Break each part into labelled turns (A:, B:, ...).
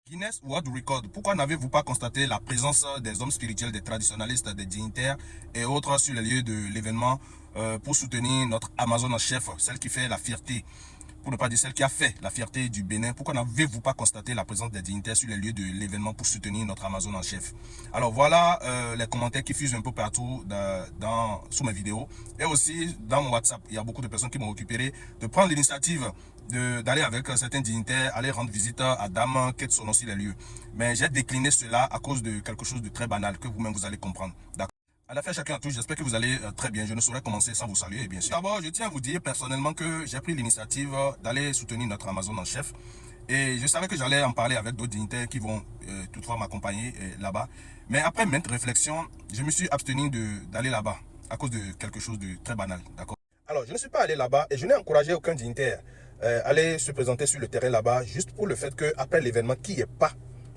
A: Guinness World Record, pourquoi n'avez-vous pas constaté la présence des hommes spirituels, des traditionalistes, des dignitaires et autres sur les lieux de l'événement pour soutenir notre Amazon en chef, celle qui fait la fierté, pour ne pas dire celle qui a fait la fierté du Bénin? Pourquoi n'avez-vous pas constaté la présence des dignitaires sur les lieux de l'événement pour soutenir notre Amazon en chef? Alors voilà les commentaires qui fusent un peu partout sous mes vidéos et aussi dans mon WhatsApp. Il y a beaucoup de personnes qui m'ont récupéré de prendre l'initiative d'aller avec certains dignitaires, aller rendre visite à Dame Ketsono sur les lieux. Mais j'ai décliné cela à cause de quelque chose de très banal que vous-même vous allez comprendre. D'accord? À la fin, chacun à tous, j'espère que vous allez très bien. Je ne saurais commencer sans vous saluer, bien sûr. D'abord, je tiens à vous dire personnellement que j'ai pris l'initiative d'aller soutenir notre Amazon en chef. Et je savais que j'allais en parler avec d'autres dignitaires qui vont toutefois m'accompagner là-bas. Mais après maintes réflexions, je me suis abstenu d'aller là-bas à cause de quelque chose de très banal. D'accord? Alors, je ne suis pas allé là-bas et je n'ai encouragé aucun dignitaire aller se présenter sur le terrain là-bas juste pour le fait qu'après l'événement, qu'il n'y ait pas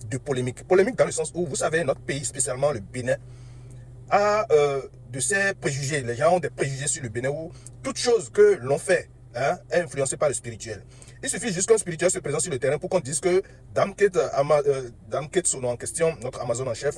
A: de polémique. Polémique dans le sens où, vous savez, notre pays, spécialement le Bénin, a de ces préjugés. Les gens ont des préjugés sur le Bénin où toute chose que l'on fait est influencée par le spirituel. Il suffit juste qu'un spirituel se présente sur le terrain pour qu'on dise que Dame Ketsono en question, notre Amazon en chef,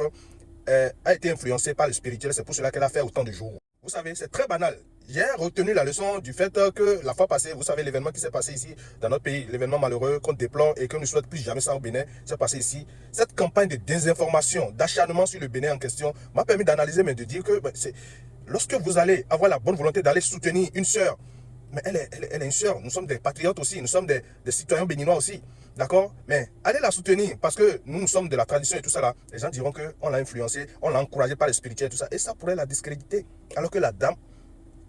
A: a été influencée par le spirituel. C'est pour cela qu'elle a fait autant de jours. Vous savez, c'est très banal. J'ai retenu la leçon du fait que la fois passée, vous savez, l'événement qui s'est passé ici dans notre pays, l'événement malheureux qu'on déplore et qu'on ne souhaite plus jamais ça au Bénin, s'est passé ici. Cette campagne de désinformation, d'acharnement sur le Bénin en question m'a permis d'analyser, mais de dire que lorsque vous allez avoir la bonne volonté d'aller soutenir une sœur, mais elle est une sœur, nous sommes des patriotes aussi, nous sommes des citoyens béninois aussi, d'accord? Mais allez la soutenir parce que nous sommes de la tradition et tout ça là. Les gens diront qu'on l'a influencé, on l'a encouragé par le spirituel et tout ça. Et ça pourrait la discréditer. Alors que la dame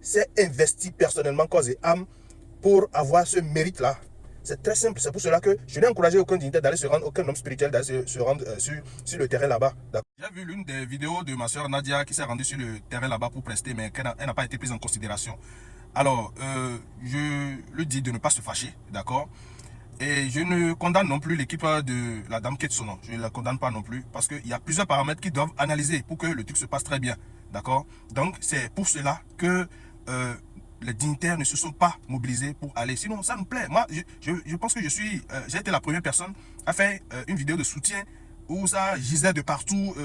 A: s'est investie personnellement, corps et âme, pour avoir ce mérite-là. C'est très simple. C'est pour cela que je n'ai encouragé aucun dignitaire d'aller se rendre, aucun homme spirituel d'aller se rendre sur le terrain là-bas. J'ai vu l'une des vidéos de ma soeur Nadia qui s'est rendue sur le terrain là-bas pour prester, mais elle n'a pas été prise en considération. Alors, je lui dis de ne pas se fâcher, d'accord? Et je ne condamne non plus l'équipe de la dame Ketsono. Je ne la condamne pas non plus parce qu'il y a plusieurs paramètres qui doivent analyser pour que le truc se passe très bien, d'accord? Donc, c'est pour cela que les dignitaires ne se sont pas mobilisés pour aller. Sinon, ça nous plaît. Moi, je pense que j'ai été la première personne à faire une vidéo de soutien où ça gisait de partout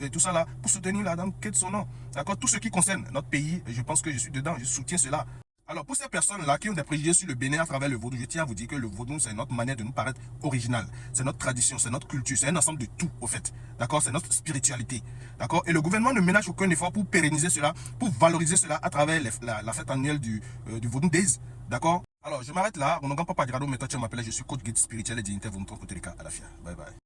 A: et tout ça là pour soutenir la dame Ketsono. D'accord? Tout ce qui concerne notre pays, je pense que je suis dedans, je soutiens cela. Alors pour ces personnes-là qui ont des préjugés sur le Bénin à travers le vaudou, je tiens à vous dire que le vaudou, c'est notre manière de nous paraître original. C'est notre tradition, c'est notre culture, c'est un ensemble de tout au fait. D'accord? C'est notre spiritualité. D'accord? Et le gouvernement ne ménage aucun effort pour pérenniser cela, pour valoriser cela à travers la fête annuelle du Vaudou Days. D'accord? Alors je m'arrête là. Mon nom est Papa Grado, mais toi tu m'appelles, je suis coach guide spirituel et dignitaire, vous me trouvez à la FIA. Bye bye.